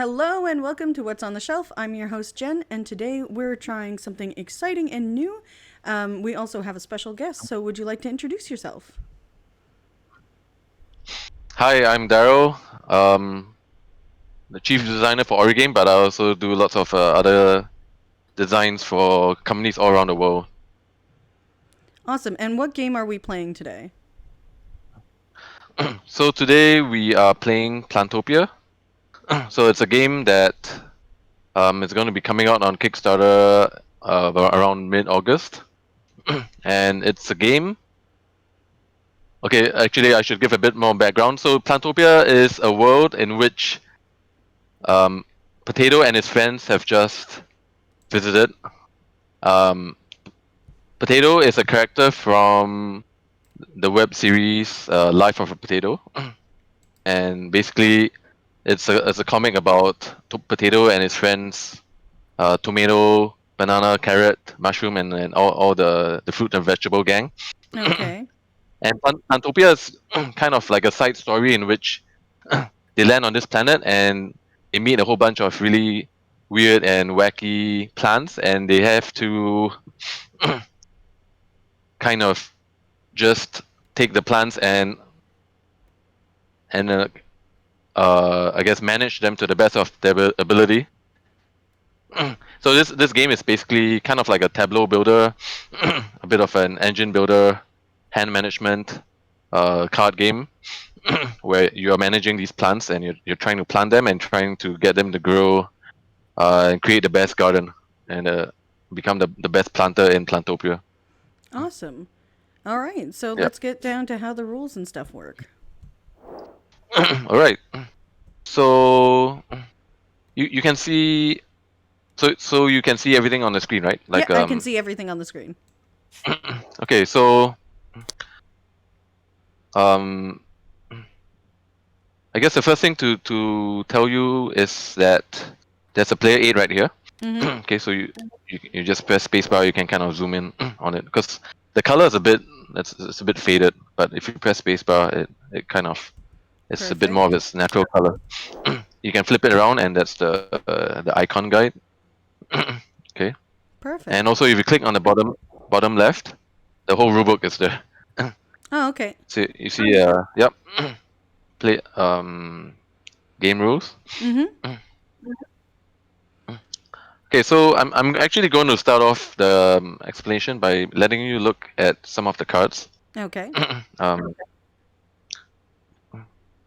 Hello and welcome to What's on the Shelf. I'm your host Jen, and today we're trying something exciting and new. We also have a special guest, so would you like to introduce yourself? Hi, I'm Daryl, the chief designer for Origame, but I also do lots of other designs for companies all around the world. Awesome. And what game are we playing today? So today we are playing Plantopia. So it's a game that is going to be coming out on Kickstarter around mid-August, and it's a game. Okay, actually, I should give a bit more background. So Plantopia is a world in which um, Potato and his friends have just visited. Um, Potato is a character from the web series Life of a Potato, and basically it's a comic about Potato and his friends, tomato, banana, carrot, mushroom, and all the fruit and vegetable gang. Okay. And Plantopia is kind of like a side story in which they land on this planet and they meet a whole bunch of really weird and wacky plants, and they have to kind of just take the plants and I guess manage them to the best of their ability. So this game is basically kind of like a tableau builder, a bit of an engine builder, hand management card game, where you are managing these plants and you're trying to plant them and trying to get them to grow and create the best garden and become the best planter in Plantopia. Awesome. All right. So Yeah. let's get down to how the rules and stuff work. All right. So you can see so you can see everything on the screen, right? Yeah, Like I can see everything on the screen. okay, so um I guess the first thing to tell you is that there's a player aid right here. Mm-hmm. Okay, so you just press spacebar, you can kind of zoom in on it because the color is it's a bit faded, but if you press spacebar, it kind of it's a bit more of Perfect. its natural color. You can flip it around, and that's the icon guide. Okay, and Perfect. also if you click on the bottom left, the whole rulebook is there. Oh, okay. So you see, yep, play game rules. Mm-hmm. Okay, so I'm actually going to start off the explanation by letting you look at some of the cards. Okay. um,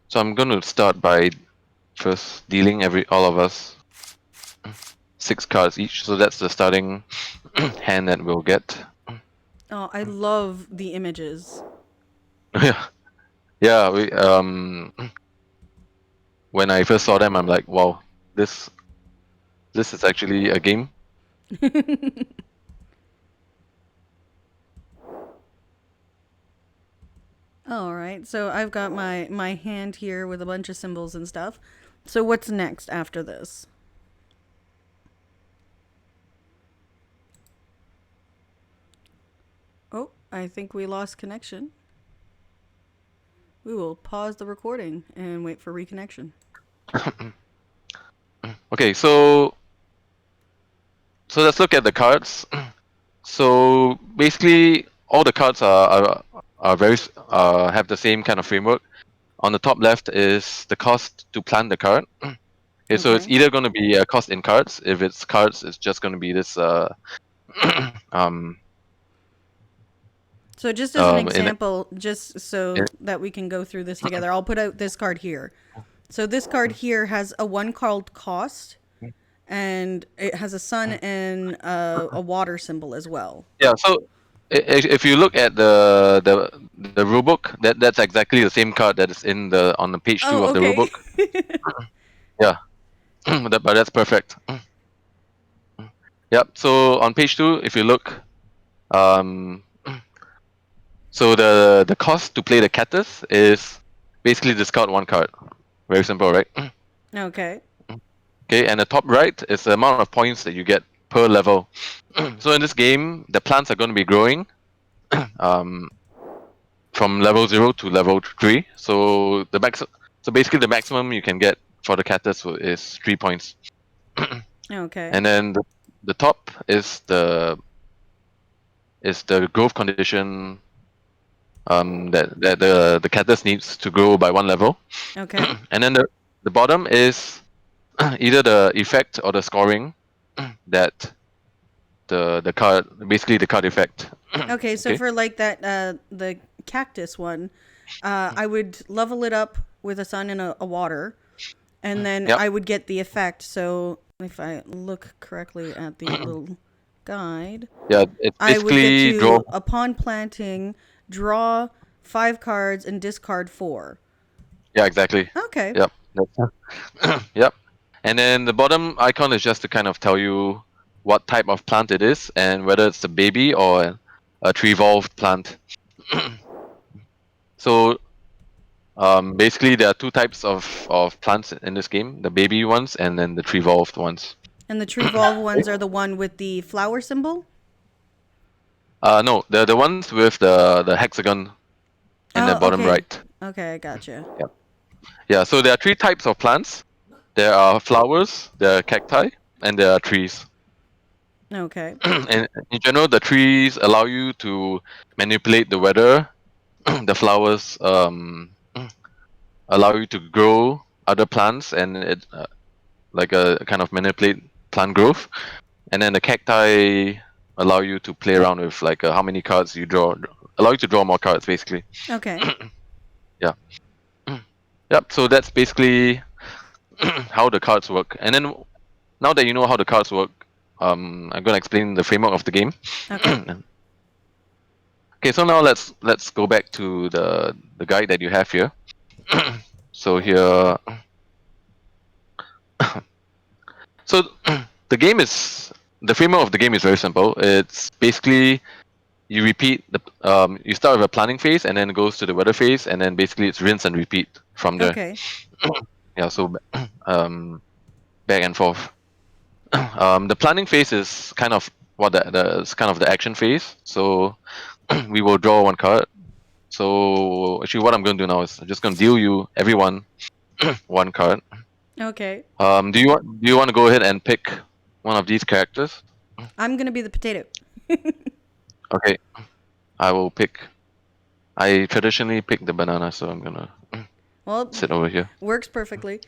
so I'm going to start by first dealing all of us 6 cards each. So that's the starting hand that we'll get. Oh, I love the images. Yeah, yeah. When I first saw them, I'm like, wow, this this is actually a game. All right. So I've got my hand here with a bunch of symbols and stuff. So what's next after this? Oh, I think we lost connection. We will pause the recording and wait for reconnection. Okay, so let's look at the cards. So basically, all the cards are very have the same kind of framework. On the top left is the cost to plant the card. Okay, so it's Okay. either going to be a cost in cards. If it's cards, it's just going to be this um So just as an in example, just so that we can go through this together, I'll put out this card here. So this card here has a one called cost, and it has a sun and a water symbol as well. yeah. So if you look at the rulebook, that's exactly the same card that is in the on the page 2 Oh, of the okay. rulebook. Yeah, but that's perfect. Yep. So on page 2, if you look, um, so the cost to play the cactus is basically discard 1 card. Very simple, right? Okay. Okay, and the top right is the amount of points that you get per level. So in this game, the plants are going to be growing um, from level 0 to level 3. So basically the maximum you can get for the cactus is 3 points. Okay. And then the top is the growth condition that the cactus needs to grow by 1 level. Okay. And then the bottom is either the effect or the scoring that the card, basically the card effect. Okay, so Okay. for like that the cactus one, I would level it up with a sun and a water, and then Yep. I would get the effect. So if I look correctly at the little guide, Yeah, it's I would get basically draw. to, upon planting, draw 5 cards and discard 4. Yeah, exactly. Okay. Yep. Yep. And then the bottom icon is just to kind of tell you what type of plant it is and whether it's a baby or a tree evolved plant. So basically there are 2 types of plants in this game: the baby ones and then the tree evolved ones. And the tree evolve ones are the one with the flower symbol? No, the ones with the hexagon in the Oh, bottom okay. right. Okay, I gotcha. Yeah. Yeah. So there are 3 types of plants. There are flowers, there are cacti, and there are trees. Okay. And in general, the trees allow you to manipulate the weather. The flowers allow you to grow other plants, and it like a kind of manipulate plant growth. And then the cacti allow you to play around with like how many cards you draw, allow you to draw more cards basically. Okay. Yeah. Yep. So that's basically how the cards work. And then now that you know how the cards work, I'm gonna explain the framework of the game. Okay. Okay, so now let's go back to the guide that you have here. So here, so the framework of the game is very simple. It's basically you repeat you start with a planning phase and then it goes to the weather phase and then basically it's rinse and repeat from there. Okay. Yeah, so back and forth. The planning phase is kind of it's kind of the action phase. So we will draw 1 card. So actually, what I'm going to do now is I'm just going to deal you everyone 1 card. Okay. Do you want to go ahead and pick one of these characters? I'm going to be the potato. Okay, I will pick. I traditionally pick the banana, so I'm gonna Well, sit over here. works perfectly.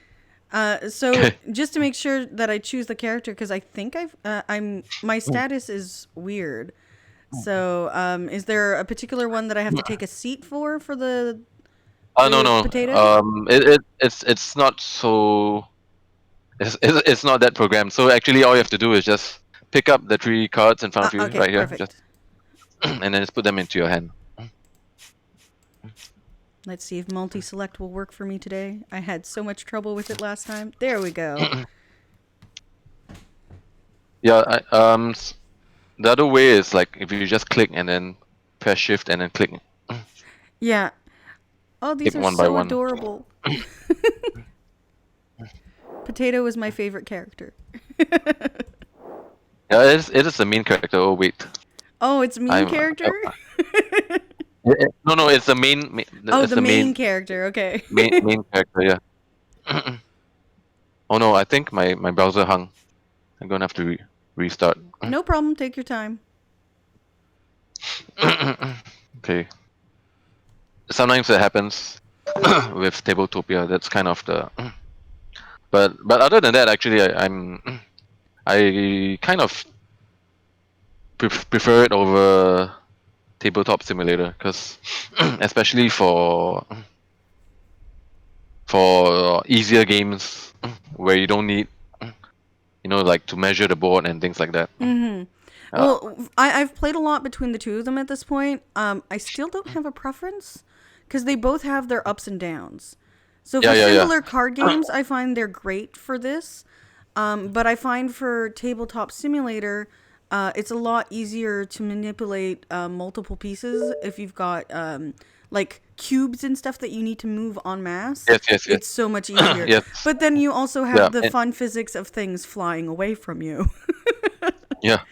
So just to make sure that I choose the character, because I think my status is weird. So is there a particular one that I have to take a seat for the No. potato? It's not so. It's not that programmed. So actually, all you have to do is just pick up the 3 cards in front of you Okay, right here, perfect. just and then just put them into your hand. Let's see if multi-select will work for me today. I had so much trouble with it last time. There we go. Yeah, the other way is like if you just click and then press shift and then click. Yeah. Oh, these Pick are one by so one. adorable. Potato is my favorite character. Yeah, it is the main character. Oh wait. Oh, it's main character? No, it's the main. Oh, It's the main character. Okay. main character. Yeah. Oh no, I think my browser hung. I'm gonna have to restart. No problem. Take your time. Okay. Sometimes it happens with Tabletopia. That's kind of the. But other than that, actually, I kind of prefer it over Tabletop Simulator because especially for easier games where you don't need like to measure the board and things like that. Mm-hmm. Well, I've played a lot between the 2 of them at this point. I still don't have a preference because they both have their ups and downs. So for similar card games, I find they're great for this. But I find for Tabletop Simulator, it's a lot easier to manipulate multiple pieces if you've got like cubes and stuff that you need to move en masse. Yes. It's so much easier. Yes. But then you also have the fun physics of things flying away from you. Yeah.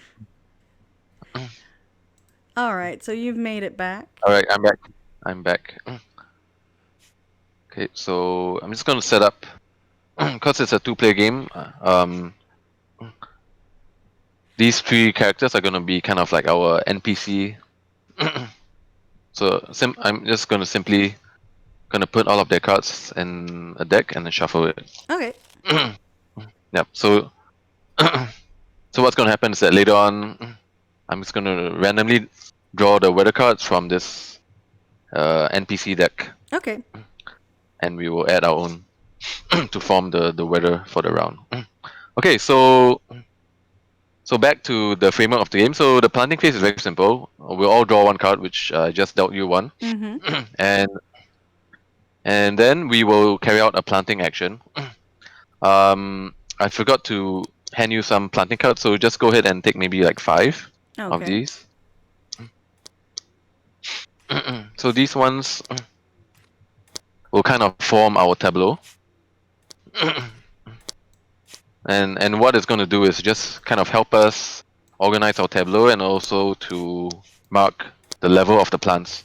All right, so you've made it back. All right, I'm back. Okay, so I'm just gonna set up because it's a two-player game, these three characters are gonna be kind of like our NPC. So I'm just gonna simply put all of their cards in a deck and then shuffle it. Okay. Yep. So so what's gonna happen is that later on, I'm just gonna randomly draw the weather cards from this NPC deck, Okay. and we will add our own to form the weather for the round. Okay, so back to the framework of the game. So the planting phase is very simple. We'll all draw one card, which I just dealt you one, and then we will carry out a planting action. I forgot to hand you some planting cards, so just go ahead and take maybe like 5 of Okay. these. So these ones will kind of form our tableau. And what it's going to do is just kind of help us organize our tableau and also to mark the level of the plants.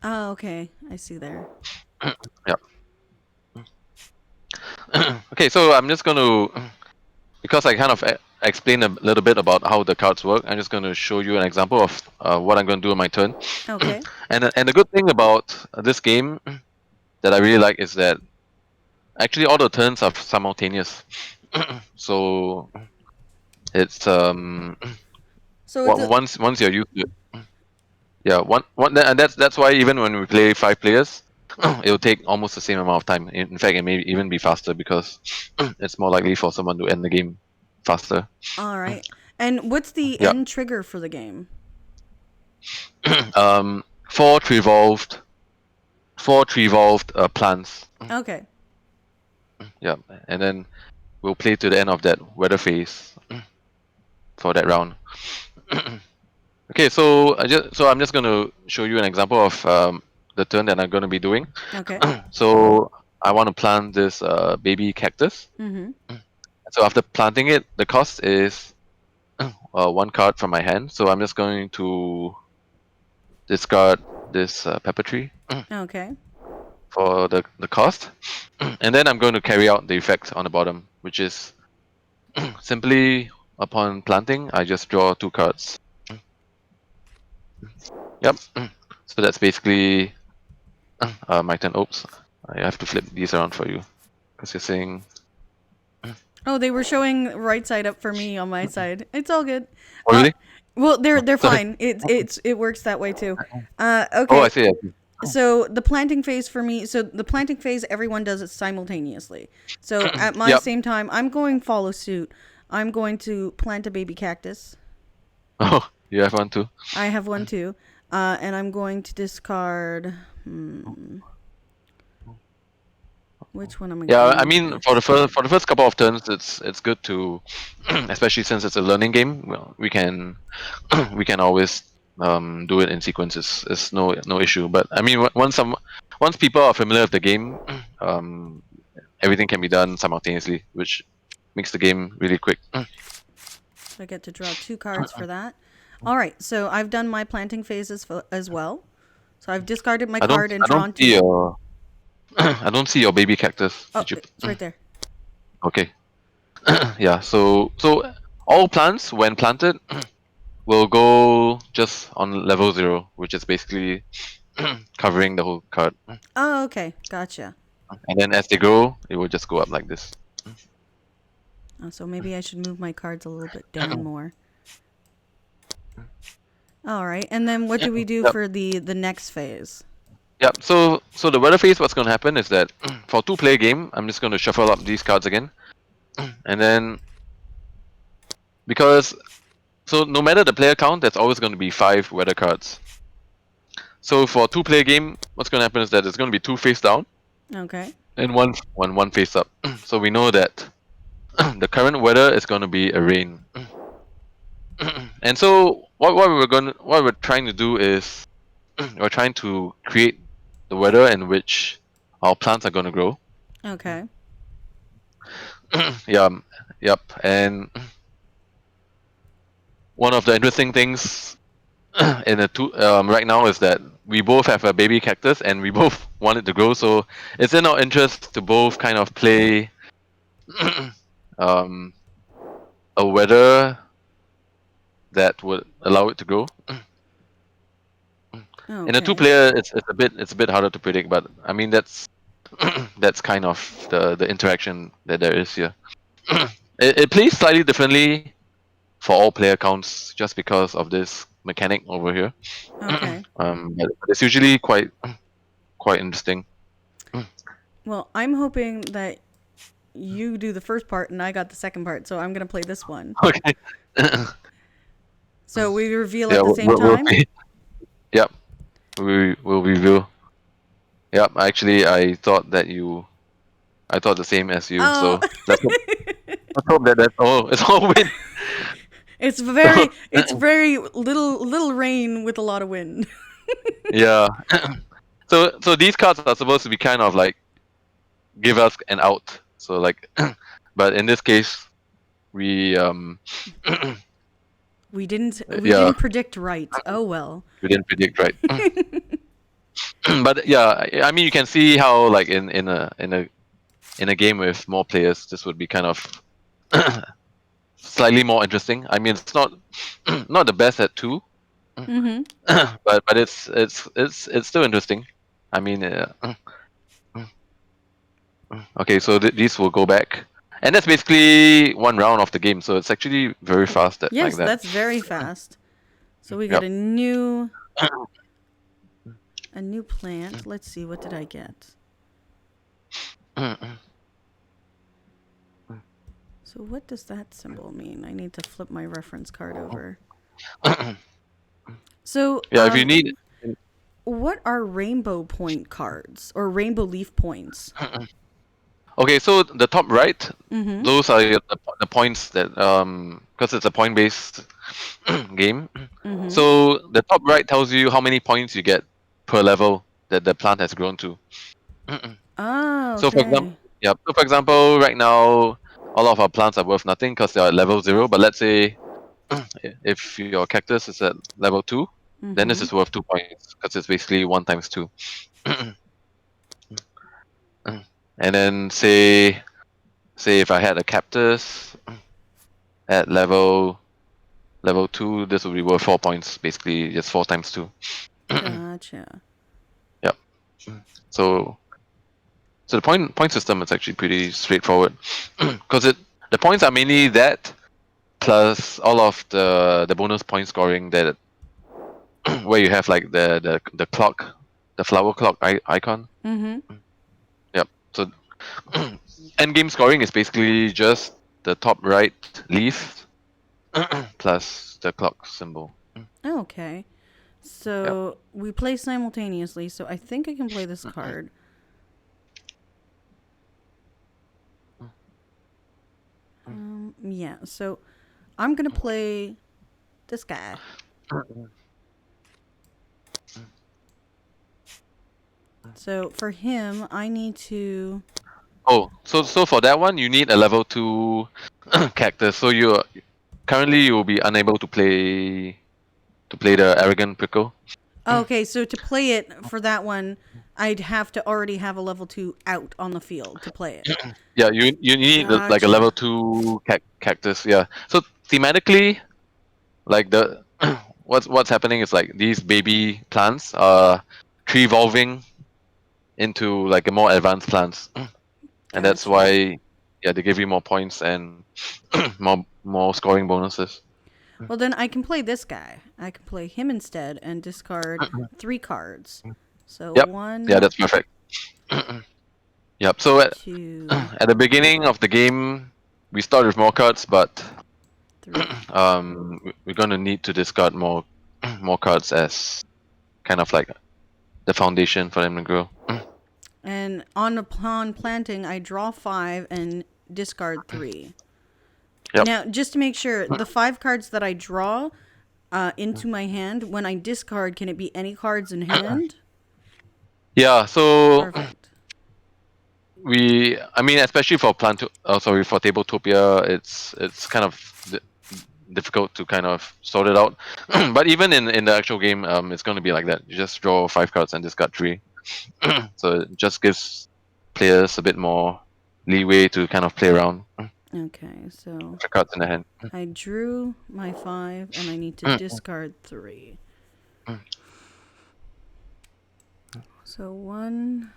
Oh, okay. I see there. Yeah. Okay, so I'm just going to, because I kind of explained a little bit about how the cards work, I'm just going to show you an example of what I'm going to do on my turn. Okay. And the good thing about this game that I really like is that actually all the turns are simultaneous. So it's So it's a, once you're used to it. Yeah, one and that's why even when we play 5 players, it'll take almost the same amount of time. In fact, it may even be faster because it's more likely for someone to end the game faster. all right. And what's the Yeah. end trigger for the game? 4 revolved plants. Okay. Yeah, and then we'll play to the end of that weather phase for that round. Okay, so I'm just going to show you an example of the turn that I'm going to be doing. Okay. So I want to plant this baby cactus. So after planting it, the cost is 1 card from my hand. So I'm just going to discard this pepper tree Okay. for the cost, and then I'm going to carry out the effect on the bottom, which is simply upon planting, I just draw 2 cards. Yep. So that's basically my turn. Oops, I have to flip these around for you because you're saying. Oh, they were showing right side up for me on my side. It's all good. Oh really? Well, they're Sorry. fine. It works that way too. Oh, Okay. I see. So the planting phase for me. So the planting phase, everyone does it simultaneously. So at my Yep. same time, I'm going follow suit. I'm going to plant a baby cactus. Oh, you have one too. I have one too, and I'm going to discard. Which one am I? Yeah, going I to mean, for the first couple of turns, it's good to, especially since it's a learning game. Well, we can always do it in sequences. It's no issue. But I mean, once people are familiar with the game, everything can be done simultaneously, which makes the game really quick. So I get to draw 2 cards for that. All right, so I've done my planting phases as well. So I've discarded my card and drawn 2. See your I don't see your baby cactus. Oh, Did you? it's right there. Okay. Yeah. So all plants when planted will go just on level 0, which is basically covering the whole card. Oh, okay, gotcha. And then as they grow, it will just go up like this. Oh, so maybe I should move my cards a little bit down more. All right, and then what do we do for the next phase? Yep. So the weather phase, what's going to happen is that for 2-player game, I'm just going to shuffle up these cards again, and then so no matter the player count, there's always going to be 5 weather cards. So for 2-player game, what's going to happen is that it's going to be 2 face down. Okay. And one face up. So we know that the current weather is going to be a rain. And so what we're trying to do is we're trying to create the weather in which our plants are going to grow. Okay. Yeah, yep. And one of the interesting things in the two right now is that we both have a baby cactus and we both want it to grow. So it's in our interest to both kind of play a weather that would allow it to grow. Okay. In a two-player, it's a bit harder to predict, but I mean that's that's kind of the interaction that there is here. It plays slightly differently for all player counts just because of this mechanic over here. Okay. But it's usually quite interesting. Well, I'm hoping that you do the first part and I got the second part, so I'm gonna play this one. Okay. So we reveal Yeah, at the same time. Yep. We will reveal. Yep. Actually, I thought the same as you. Oh. So let's hope that that's all. It's all win. It's very little rain with a lot of wind. Yeah. So these cards are supposed to be kind of like give us an out. So like, but in this case, we We didn't yeah, predict right. Oh well. we didn't predict right. But yeah, I mean you can see how like in a game with more players, this would be kind of slightly more interesting. I mean it's not not the best at 2, Mm-hmm. but it's still interesting. I mean, okay, so these will go back, and that's basically one round of the game. So it's actually very fast like Yes, that. that's very fast. So we got Yep. a new plant. Let's see, what did I get? So what does that symbol mean? I need to flip my reference card over. So Yeah, if you need. what are rainbow point cards or rainbow leaf points? Okay, so the top right, Mm-hmm. those are the points that because it's a point-based game. Mm-hmm. So the top right tells you how many points you get per level that the plant has grown to. Oh, So for okay. example, yeah. So for example, right now all of our plants are worth nothing because they are at level 0. But let's say if your cactus is at level 2, then this Mm-hmm. is worth 2 points because it's basically 1 times 2. And then say if I had a cactus at level 2, this would be worth 4 points. Basically, just 4 times 2. Gotcha. Yep. So the point system is actually pretty straightforward because the points are mainly that plus all of the bonus point scoring that where you have like the clock, the flower clock icon. Mm-hmm. Yep. So end game scoring is basically just the top right leaf plus the clock symbol. Okay. So we play simultaneously, so I think I can play this card. Yeah, so I'm gonna play this guy. So for him, I need to. Oh, so for that one, you need a level 2 cactus. So currently you will be unable to play the arrogant prickle. Okay, so to play it for that one, I'd have to already have a level 2 out on the field to play it. Yeah, you need like a Gotcha. level 2 cactus. Yeah. So thematically, like the what's happening is like these baby plants are tree evolving into like a more advanced plants, and that's Gotcha. why they give you more points and more scoring bonuses. Well, then I can play this guy. I can play him instead and discard 3 cards. So Yep. 1, Yeah, that's perfect. Yep. So 2, at the beginning of the game, we start with more cards, but 3. we're gonna need to discard more cards as kind of like the foundation for them to grow. And upon planting, I draw 5 and discard 3. Yep. Now, just to make sure, the 5 cards that I draw into my hand, when I discard, can it be any cards in hand? Yeah. So Perfect. I mean, especially for for Tabletopia, it's kind of difficult to kind of sort it out. But even in the actual game, it's going to be like that. You just draw 5 cards and discard 3. So it just gives players a bit more leeway to kind of play around Okay, so with the cards in the hand. I drew my 5 and I need to discard 3. So 1,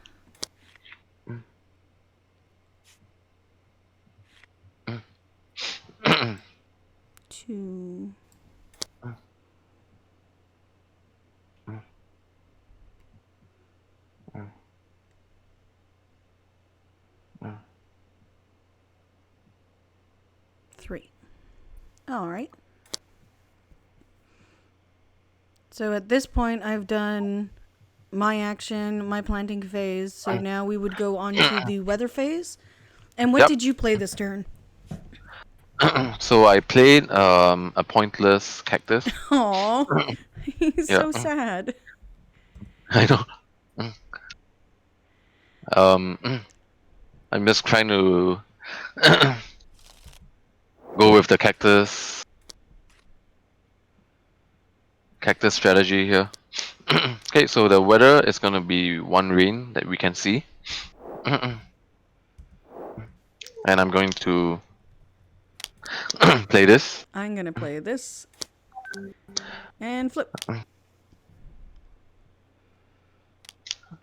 2, 3. All right. So at this point, I've done my action, my planting phase. So now we would go on to the weather phase. And what Yep. did you play this turn? So I played a pointless cactus. Aw, he's Yeah. so sad. I know. Um, I'm just trying to go with the cactus strategy here. Okay, so the weather is gonna be 1 rain that we can see, and I'm going to play this. I'm going to play this. And flip.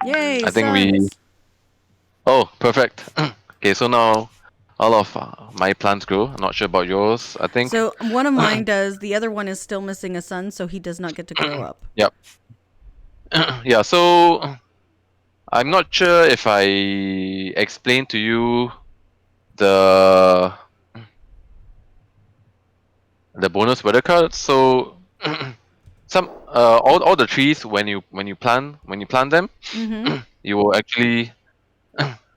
Yay, I think we. suns. Oh, perfect. Okay, so now all of my plants grow. I'm not sure about yours. I think. So one of mine does. The other one is still missing a sun, so he does not get to grow up. Yep. Yeah. So I'm not sure if I explained to you the bonus weather cards. So some all the trees when you plant them, Mm-hmm. you will actually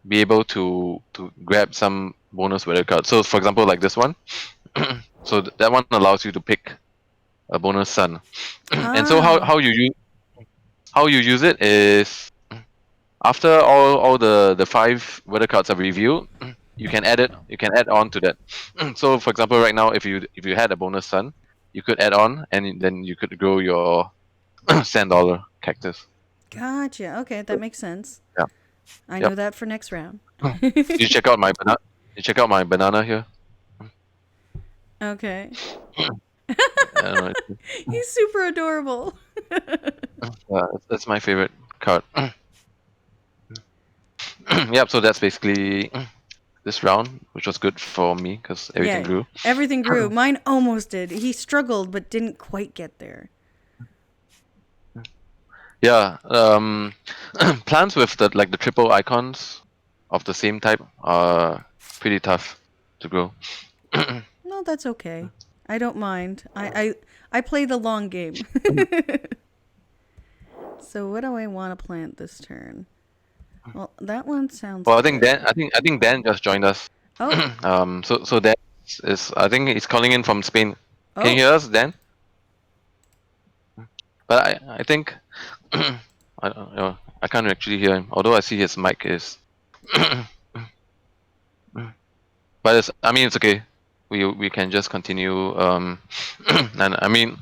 be able to grab some bonus weather cards. So for example, like this one, so that one allows you to pick a bonus sun. And so Ah. how you use it is after all the 5 weather cards are revealed, you can add on to that. So for example, right now if you had a bonus sun, you could add on and then you could grow your sand dollar cactus. Gotcha. Okay, that makes sense. Yeah. I Yep. know that for next round. You check out my banana. You check out my banana here. Okay. I don't know, He's super adorable. that's my favorite card. Yep. So that's basically this round, which was good for me because everything Yeah, grew. everything grew. Mine almost did. He struggled but didn't quite get there. Yeah. Plants with the triple icons of the same type are pretty tough to grow. No, that's okay. I don't mind. I play the long game. So what do I want to plant this turn? Well, that one sounds Well, I think good. Dan just joined us. Oh, So Dan is I think he's calling in from Spain. Can you oh, hear us, Dan? But I think I can't actually hear him. Although I see his mic is. But I mean it's okay. We can just continue. And I mean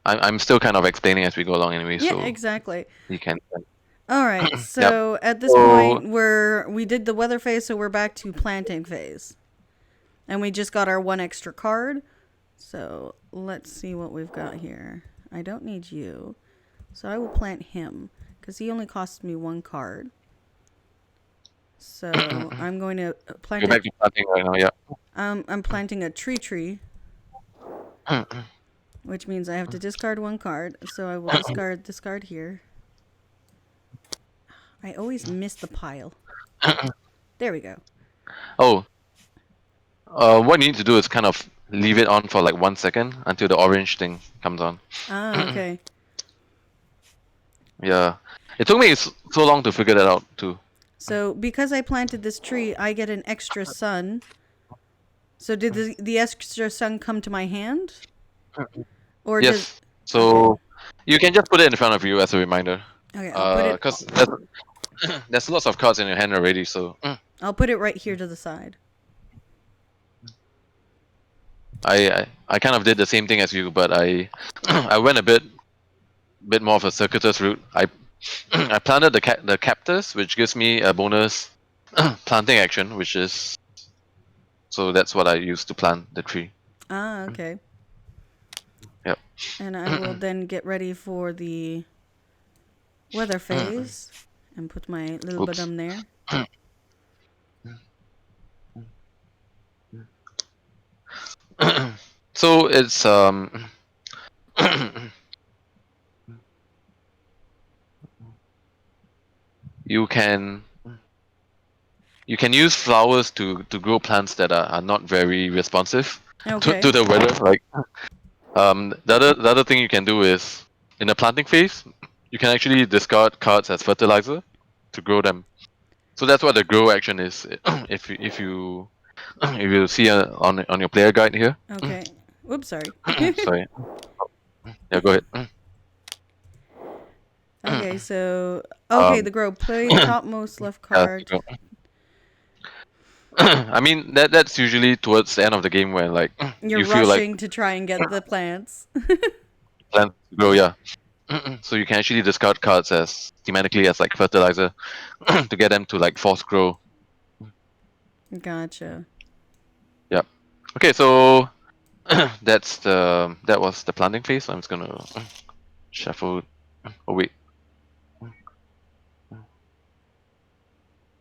I'm still kind of explaining as we go along anyway. yeah, So exactly. you can. All right. Yep. So at this So point, we did the weather phase, so we're back to planting phase, and we just got our 1 extra card. So let's see what we've got here. I don't need you, so I will plant him because he only costs me 1 card. So I'm going to plant. you're back to planting right now. Yeah. I'm planting a tree, which means I have to discard 1 card. So I will discard this card here. I always miss the pile. There we go. Oh. What you need to do is kind of leave it on for like 1 second until the orange thing comes on. Ah, okay. Yeah. It took me so long to figure that out too. So because I planted this tree, I get an extra sun. So did the extra sun come to my hand? Or Yes. So you can just put it in front of you as a reminder. Okay, I'll put it. Because there's lots of cards in your hand already. So I'll put it right here to the side. I kind of did the same thing as you, but I I went a bit more of a circuitous route. I planted the cactus, which gives me a bonus planting action, which is so that's what I use to plant the tree. Ah, okay. Yep. And I will then get ready for the weather phase and put my little Oops. badum there. So it's you can use flowers to grow plants that are not very responsive Okay. to the weather. Like the other thing you can do is in the planting phase, you can actually discard cards as fertilizer to grow them. So that's what the grow action is. If you see on your player guide here. Okay. Whoops, sorry. Sorry. Yeah, go ahead. Okay, so okay, the grow. Play topmost left Yeah, card. go. I mean that's usually towards the end of the game when like You're you feel like rushing to try and get the plants. plants grow. Yeah. So you can actually discard cards as thematically as like fertilizer to get them to like force grow. Gotcha. Yep. Okay, so that was the planting phase. I'm just gonna shuffle. Oh wait,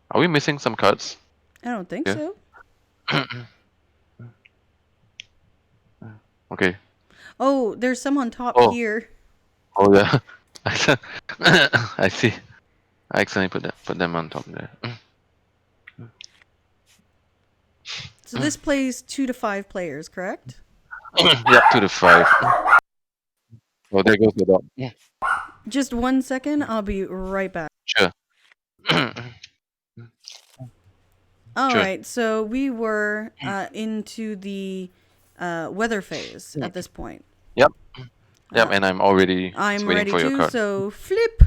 are we missing some cards? I don't think Yeah. so. Okay. Oh, there's some on top Oh. here. Oh yeah. I see. I accidentally put them on top there. So this plays 2 to 5 players, correct? Yep, 2 to 5. Oh, there goes the dog. Just 1 second. I'll be right back. Sure. All Sure. right. So we were into the weather phase at this point. Yep. Yep, and I'm already I'm waiting ready for your to. card. So flip.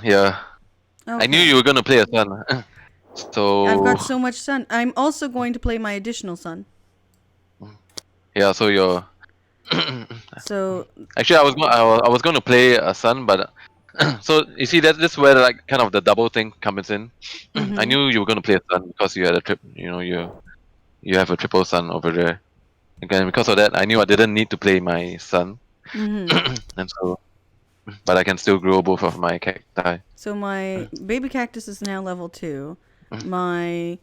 Yeah. Okay. I knew you were gonna play a sun. So I've got so much sun. I'm also going to play my additional sun. yeah, so you're So actually I was going to play a sun, but so you see that's where like kind of the double thing comes in. I knew you were going to play a sun because you had a trip. You have a triple sun over there. Again, because of that, I knew I didn't need to play my sun, and so but I can still grow both of my cacti. So my baby cactus is now level 2. My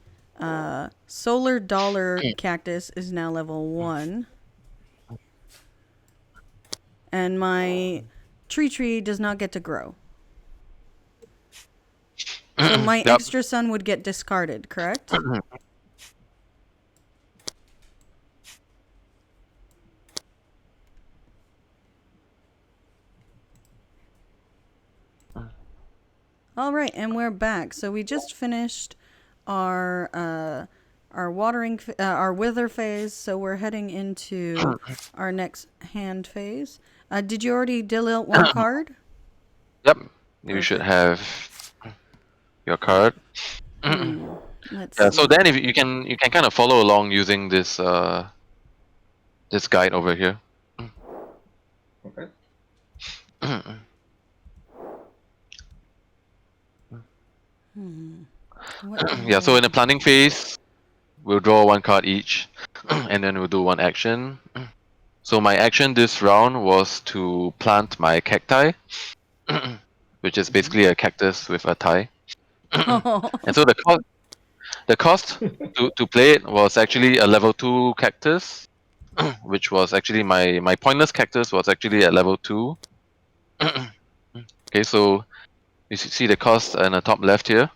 solar dollar cactus is now level 1. And my tree does not get to grow. So my Yep. extra sun would get discarded, correct? All right, and we're back. So we just finished our watering, our wither phase. So we're heading into our next hand phase. Did you already deal out one card? Yep. You should have your card. Let's Yeah. see. So then, if you can kind of follow along using this this guide over here. Okay. Yeah. So in the planning phase, we'll draw one card each, and then we'll do one action. So my action this round was to plant my cacti, which is basically a cactus with a tie. And so the cost to play it was actually a level 2 cactus, which was actually my pointless cactus was actually at level 2. Okay, so you see the cost in the top left here.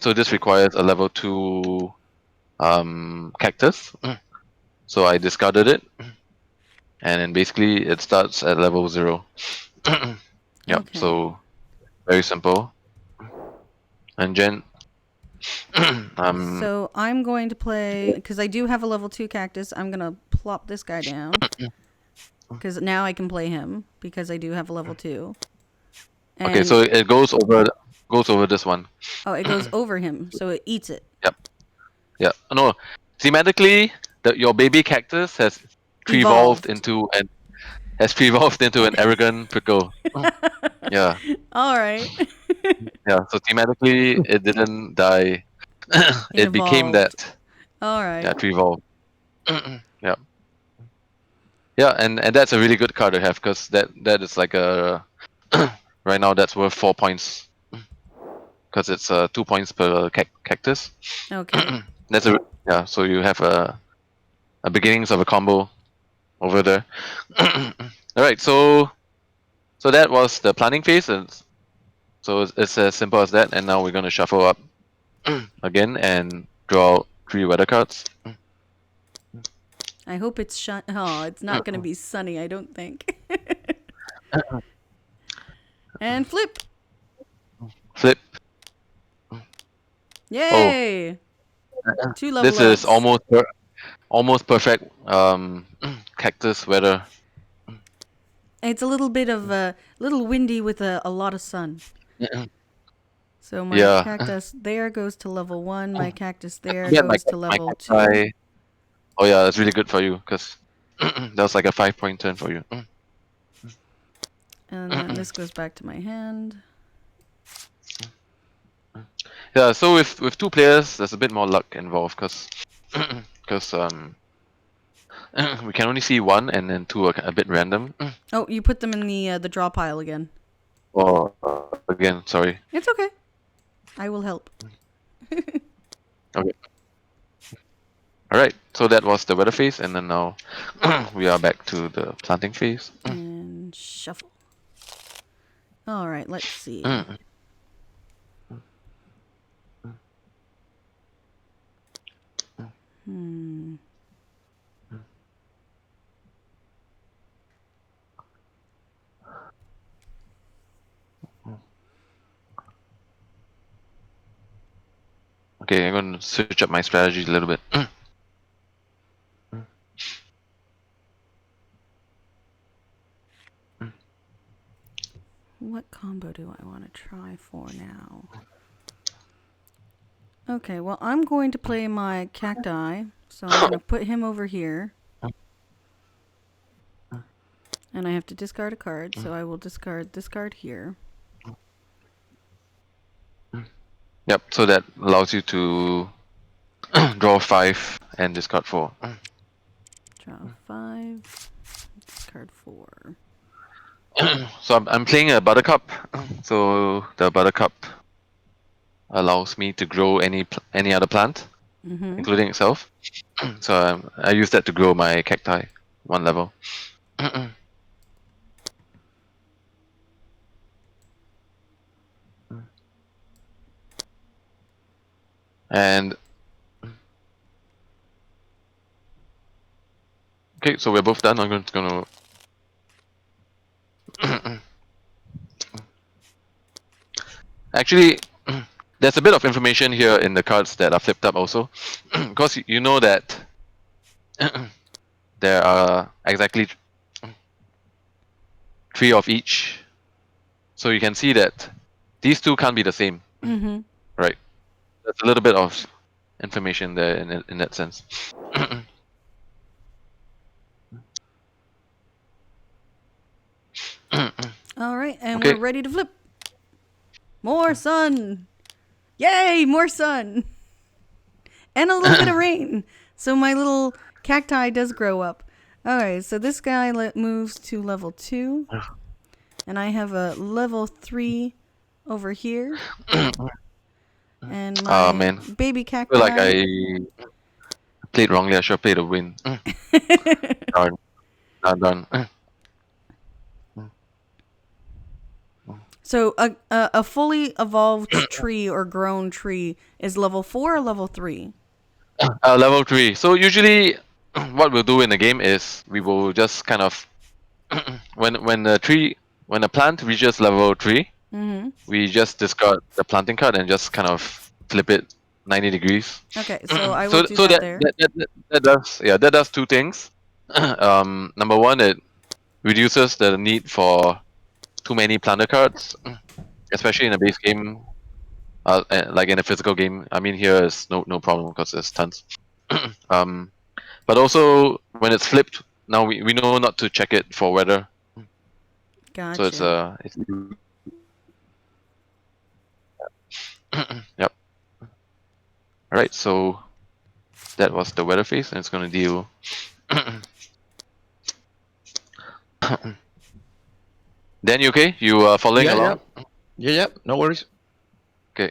So this requires a level 2 cactus. So I discarded it, and then basically it starts at level 0. Yep. Okay. So very simple. And Jen, So I'm going to play, because I do have a level 2 cactus, I'm going to plop this guy down. Because now I can play him, because I do have a level 2. And okay, so it goes over this one. oh, it goes over him, so it eats it. Yep. Yeah. No. Thematically, your baby cactus has evolved into an has evolved into an arrogant prickle. Yeah, All right. yeah. So thematically, it didn't die. It became evolved. that. All right. Yeah, to evolve. Yeah, yeah, and that's a really good card to have because that is like a right now that's worth 4 points because it's 2 points per cactus. Okay. That's a yeah. So you have a beginnings of a combo over there. All right, so that was the planning phase, and so it's as simple as that. And now we're gonna shuffle up again and draw 3 weather cards. I hope it's Oh, it's not going to be sunny, I don't think. And flip. Flip. Yay! 2 level This is ups. almost perfect. Cactus weather. It's a little bit of a little windy with a lot of sun. So my Yeah. cactus there goes to level 1. My cactus there Yeah, goes to level 2. cacti. Oh yeah, that's really good for you because that was like a 5-point turn for you. And then this goes back to my hand. Yeah, so with 2 players, there's a bit more luck involved because we can only see 1 and then 2 are a bit random. Oh, you put them in the draw pile again. Or again, sorry. It's okay. I will help. Okay. All right. So that was the weather phase, and then now we are back to the planting phase. And shuffle. All right, let's see. Okay, I'm going to switch up my strategy a little bit. What combo do I want to try for now? Okay, well, I'm going to play my cacti, so I'm going to put him over here. And I have to discard a card, so I will discard this card here. Yep, so that allows you to draw 5 and discard 4. Draw 5, discard 4. So I'm playing a buttercup. So the buttercup allows me to grow any other plant, including itself. So I use that to grow my cacti 1 level. And okay, so we're both done. I'm just gonna actually, there's a bit of information here in the cards that are flipped up also, because you know that there are exactly 3 of each. So you can see that these 2 can't be the same, right? There's a little bit of information there in that sense. All right, and Okay. we're ready to flip. More sun. Yay, more sun. And a little bit of rain. So my little cacti does grow up. All right, so this guy moves to level 2. And I have a level 3 over here. And my Man, baby I cacti. feel like I played wrongly. I should have played a win. Darn. Done. So a fully evolved tree or grown tree is level 4 or level 3? Level 3. So usually, what we'll do in the game is we will just kind of when a plant reaches level 3, we just discard the planting card and just kind of flip it 90 degrees. Okay, so I will do that there. That does 2 things. Number 1, it reduces the need for too many planter cards, especially in a base game. Like in a physical game, I mean here is no problem because there's tons. But also when it's flipped, now we know not to check it for weather. Gotcha. So it's yep. All right, so that was the weather phase, and it's gonna deal. Dan, you okay? You following Yeah, along? yeah. No worries. Okay.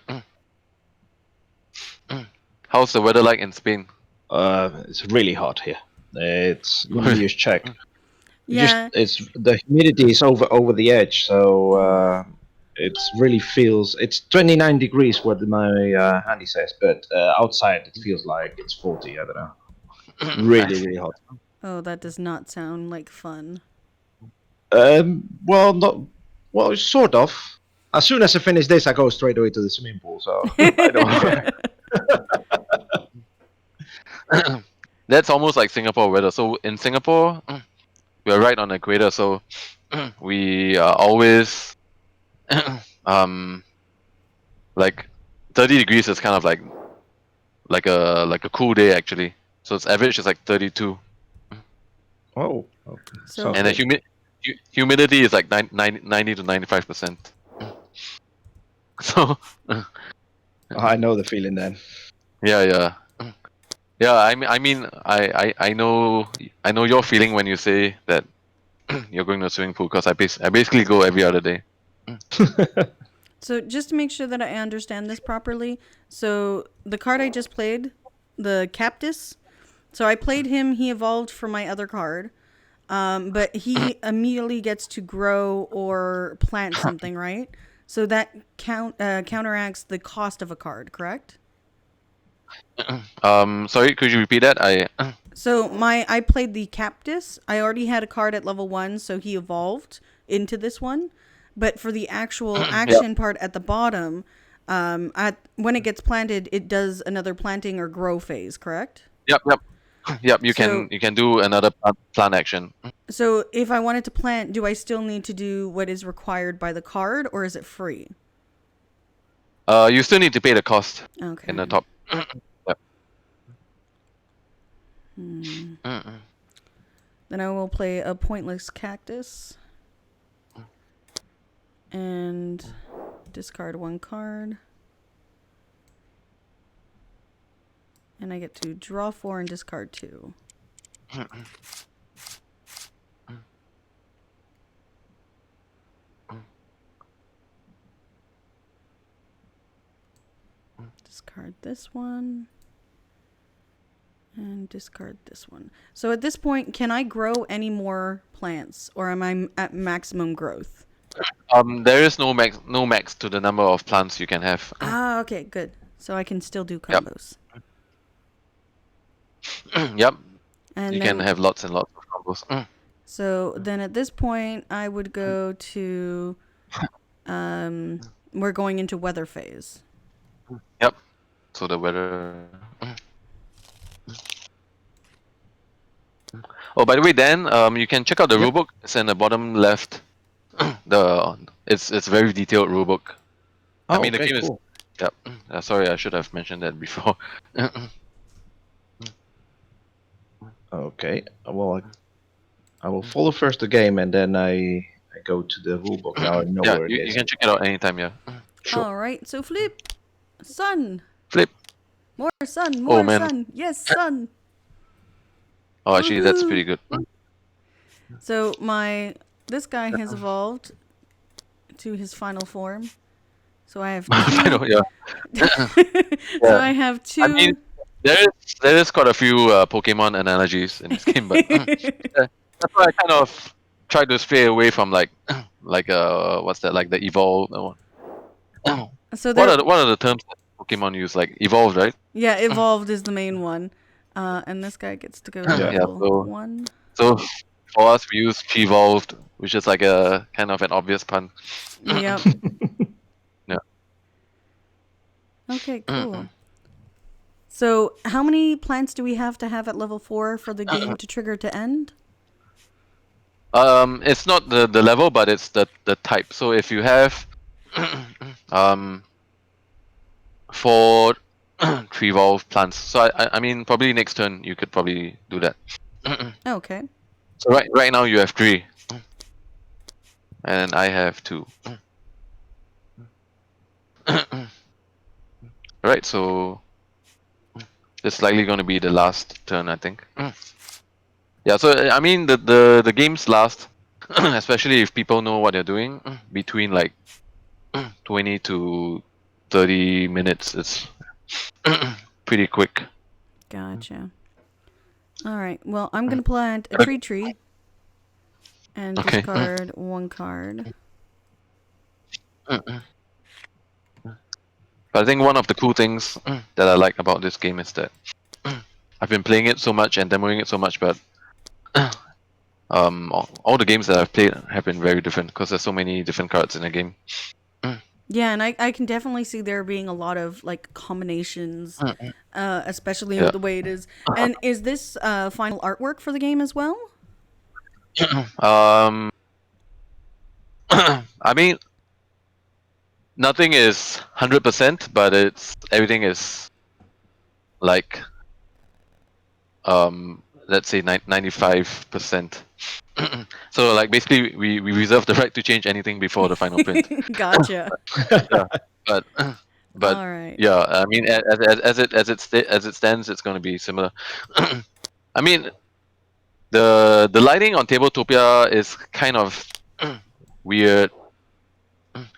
How's the weather like in Spain? It's really hot here. Let me just check. Yeah. It's the humidity is over the edge, so it really feels. It's 29 degrees what my handy says, but outside it feels like it's 40. I don't know. Really hot. Oh, that does not sound like fun. Well, not well, sort of. As soon as I finish this, I go straight away to the swimming pool. So I don't. That's almost like Singapore weather. So in Singapore, we're right on the equator, so we are always like 30 degrees is kind of like a cool day actually. So its average is like 32, Oh, okay. So- and the humidity is like 90 to 95%. So I know the feeling then. yeah. Yeah, I know your feeling when you say that you're going to a swimming pool, because I basically go every other day. So just to make sure that I understand this properly, so the card I just played, the Cactus, so I played him, he evolved for my other card, but he immediately gets to grow or plant something, right? So that counteracts the cost of a card, correct? Sorry, could you repeat that? So I played the Cactus. I already had a card at level 1, so he evolved into this one. But for the actual action part at the bottom, when it gets planted, it does another planting or grow phase, correct? Yep. You So- can do another plant action. So if I wanted to plant, do I still need to do what is required by the card, or is it free? You still need to pay the cost Okay. in the top. Yep. Then I will play a pointless Cactus. And discard 1 card. And I get to draw 4 and discard 2. Discard this one. And discard this one. So at this point, can I grow any more plants? Or am I at maximum growth? There is no max to the number of plants you can have. Ah, okay, good. So I can still do combos. Yep. And You then, can have lots and lots of combos. So then at this point, I would go to... we're going into weather phase. Yep. So the weather. Oh, by the way, Dan, you can check out the rulebook. It's in the bottom left. It's very detailed rulebook. Oh, I mean, the okay, game cool. is. Yep. Sorry, I should have mentioned that before. Okay. Well, I will follow first the game and then I go to the rulebook. Now I know Yeah, where it you is. can check it out anytime. Yeah. Sure. All right, so flip. Sun. Flip. More sun. More man. sun. Yes, sun. Oh, actually, that's Woohoo. pretty good. So this guy has evolved to his final form. So I have two. I know, yeah. So I have 2. I mean, there is quite a few Pokemon analogies in this game, but that's why I kind of try to stay away from like what's that, like the evolve one. So there, What are the terms that Pokemon use? Like evolved, right? yeah, evolved is the main one. And this guy gets to go to Yeah. level so- 1. So for us, we use evolved, which is like a kind of an obvious pun. Yep. Yeah. Okay, cool. So how many plants do we have to have at level 4 for the game to trigger to end? It's not the level, but it's the type. So if you have 4 tree evolved plants, so I mean probably next turn you could probably do that. Okay. So right now you have 3. and I have 2. Right, so it's likely going to be the last turn, I think. Yeah, so I mean the games last, especially if people know what they're doing, between like 20 to 30 minutes. It's pretty quick. Gotcha. All right. Well, I'm gonna plant a tree and Okay. discard 1 card. But I think one of the cool things that I like about this game is that I've been playing it so much and demoing it so much, but all the games that I've played have been very different because there's so many different cards in the game. Yeah, and I can definitely see there being a lot of like combinations, especially Yeah. with the way it is. And is this final artwork for the game as well? I mean, nothing is 100%, but everything is like let's say 95%. So like basically we reserve the right to change anything before the final print. Gotcha. Yeah, but All right. yeah, I mean as it stands, it's going to be similar. I mean, the lighting on Tabletopia is kind of weird,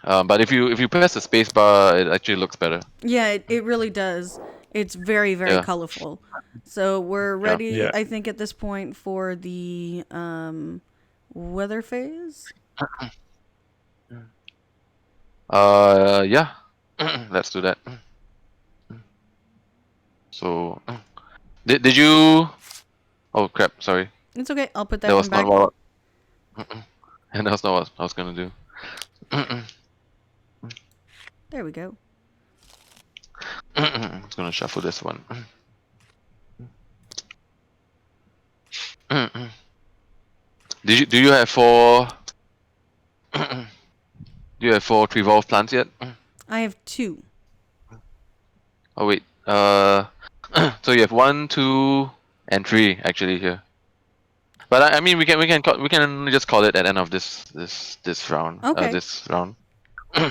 but if you press the space bar, it actually looks better. Yeah, it really does. It's very, very Yeah. colorful. So we're Yeah. ready, Yeah. I think, at this point for the weather phase. Yeah. Let's do that. So, did you? Oh crap! Sorry, It's okay. I'll put that that one was not back. what. And that's not what I was gonna do. There we go. I'm just gonna shuffle this one. Do you have 4? Do you have 4 Revolve plants yet? I have 2. Oh wait. So you have 1, 2, and 3 actually here. But I mean we can just call it at the end of this round. Okay. This round.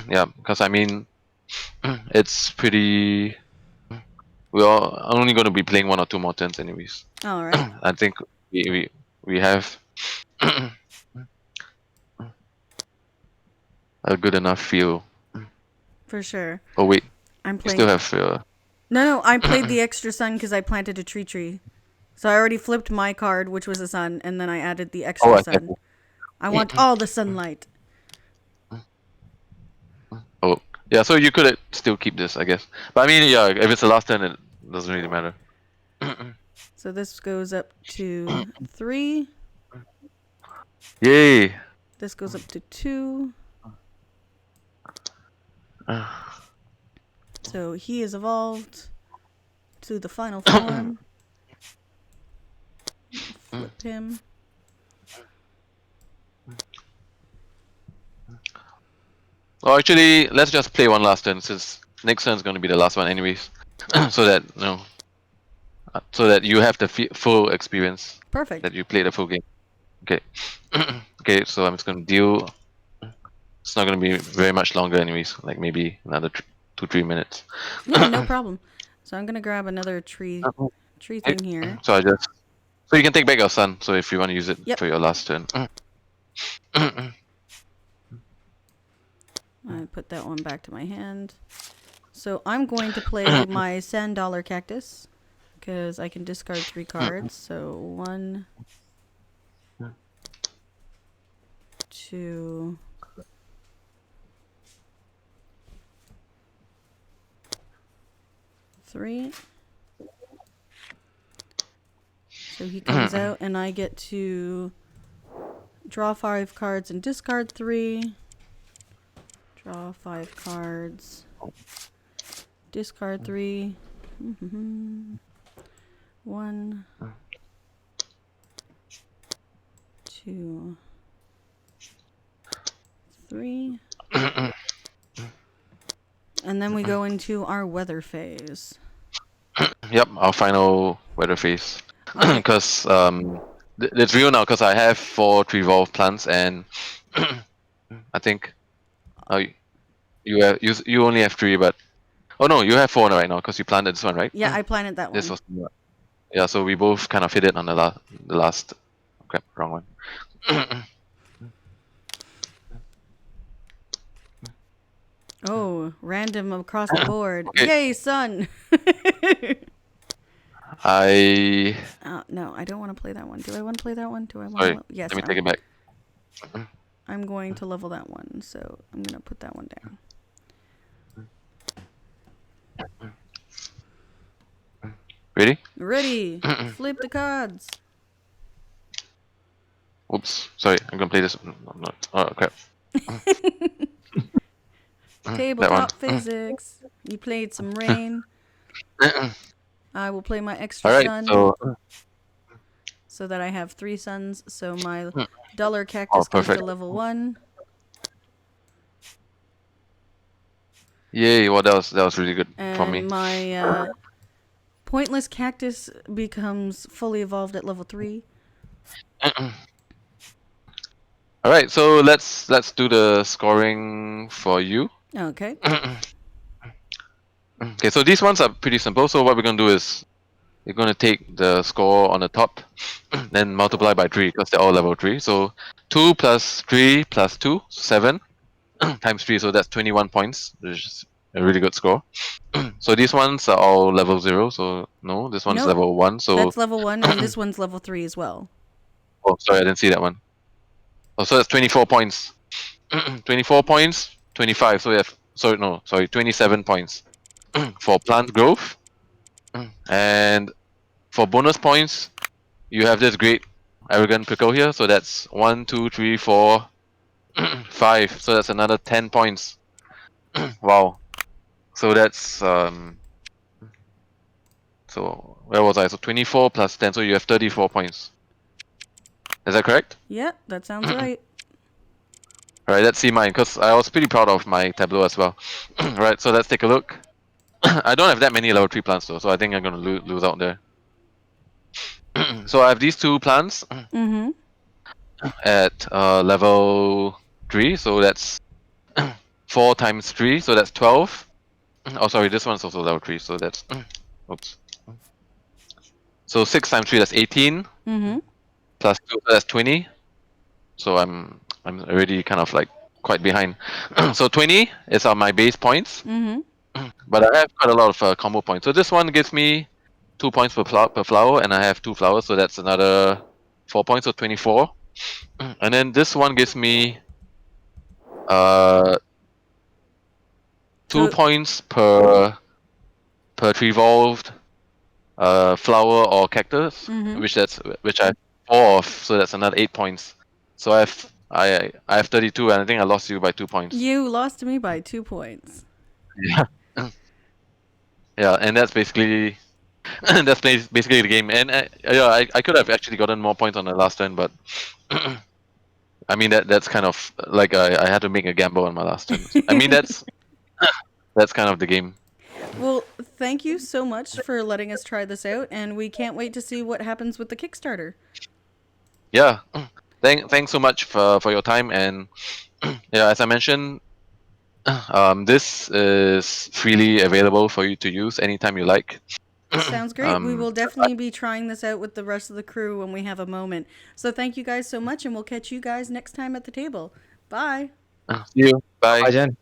Yeah, because I mean, it's pretty. We're only going to be playing 1 or 2 more turns, anyways. All right. I think we have a good enough feel. For sure. Oh wait, I'm we playing. still have. No, I played the extra sun because I planted a tree. So I already flipped my card, which was a sun, and then I added the extra I sun. I want all the sunlight. Oh yeah, so you could still keep this, I guess. But I mean, yeah, if it's the last turn, it doesn't really matter. So this goes up to 3. Yay! This goes up to 2. So he is evolved to the final form. Flip him. Well, actually, let's just play 1 last turn since next turn is going to be the last one, anyways. So that so that you have the full experience. Perfect. That you play the full game. Okay. Okay, so I'm just going to deal. It's not going to be very much longer, anyways. Like maybe another 2-3 minutes. Yeah, no problem. So I'm gonna grab another tree thing here. So so you can take back your sun. So if you want to use it Yep. for your last turn. I put that one back to my hand. So I'm going to play my sand dollar cactus because I can discard 3 cards. So 1, 2, 3. So he comes out and I get to draw 5 cards and discard 3. Draw 5 cards. Discard 3. 1, 2, 3. And then we go into our weather phase. Yep, our final weather phase. Okay. Because it's real now. Because I have 4 Revolve plants and I think. You only have 3, but oh no, you have 4 right now because you planted this one, right? Yeah, I planted that This one. was yeah. So we both kind of hit it on the last. Crap, wrong one. Oh, random across the board. Okay. Yay, sun! I No, I don't want to play that one. Do I want to play that one? Do I want sorry. to? Yes, Let me take it back. I'm going to level that one, so I'm going to put that one down. Ready? Ready. Flip the cards. Oops. Sorry. I'm gonna play this. No, I'm not. Oh crap. That one. Tabletop physics. You played some rain. I will play my extra All right. sun so that I have 3 suns. So my dollar cactus goes to perfect. level 1. Yay! Well, that was really good for me. And my pointless cactus becomes fully evolved at level 3. All right. So let's do the scoring for you. Okay. Okay. So these ones are pretty simple. So what we're gonna do is we're gonna take the score on the top, then multiply by 3 because they're all level 3. So 2 plus 3 plus 2, 7 times 3. So that's 21 points, which is a really good score. So these ones are all level 0. So no, this one's Nope. level 1. So That's level 1, and this one's level 3 as well. oh, sorry, I didn't see that one. Oh, so that's 24 points. 24 points, 25. So we have 27 points for plant growth. And for bonus points, you have this great arrogant pickle here. So that's 1, 2, 3, 4, 5. So that's another 10 points. Wow. So that's so where was I? So 24 plus 10. So you have 34 points. Is that correct? Yep, that sounds right. Alright, let's see mine, because I was pretty proud of my tableau as well. Right, so let's take a look. I don't have that many level 3 plants though, so I think I'm gonna lose out there. So I have these 2 plants Mm-hmm. at level 3, so that's 4 times 3, so that's 12. Oh sorry, this one's also level 3, so that's oops. So 6 times 3, that's 18. Mm-hmm. Plus 2, so that's 20. So I'm already kind of like quite behind. So 20 is on my base points. Mm-hmm. But I have quite a lot of combo points. So this one gives me 2 points per flower, and I have 2 flowers, so that's another 4 points, so 24. And then this one gives me 2 So- points per evolved flower or cactus, Mhm. which I have 4 of, so that's another 8 points. So I have 32, and I think I lost you by 2 points. You lost to me by 2 points. Yeah. Yeah, and that's basically basically the game. And I could have actually gotten more points on the last turn, but I mean that's kind of like I had to make a gamble on my last turn. I mean that's kind of the game. Well, thank you so much for letting us try this out, and we can't wait to see what happens with the Kickstarter. Yeah, thanks so much for your time, and yeah, as I mentioned, this is freely available for you to use anytime you like. Sounds great. We will definitely be trying this out with the rest of the crew when we have a moment. So thank you guys so much, and we'll catch you guys next time at the table. Bye. See you. Bye. Bye, Jen.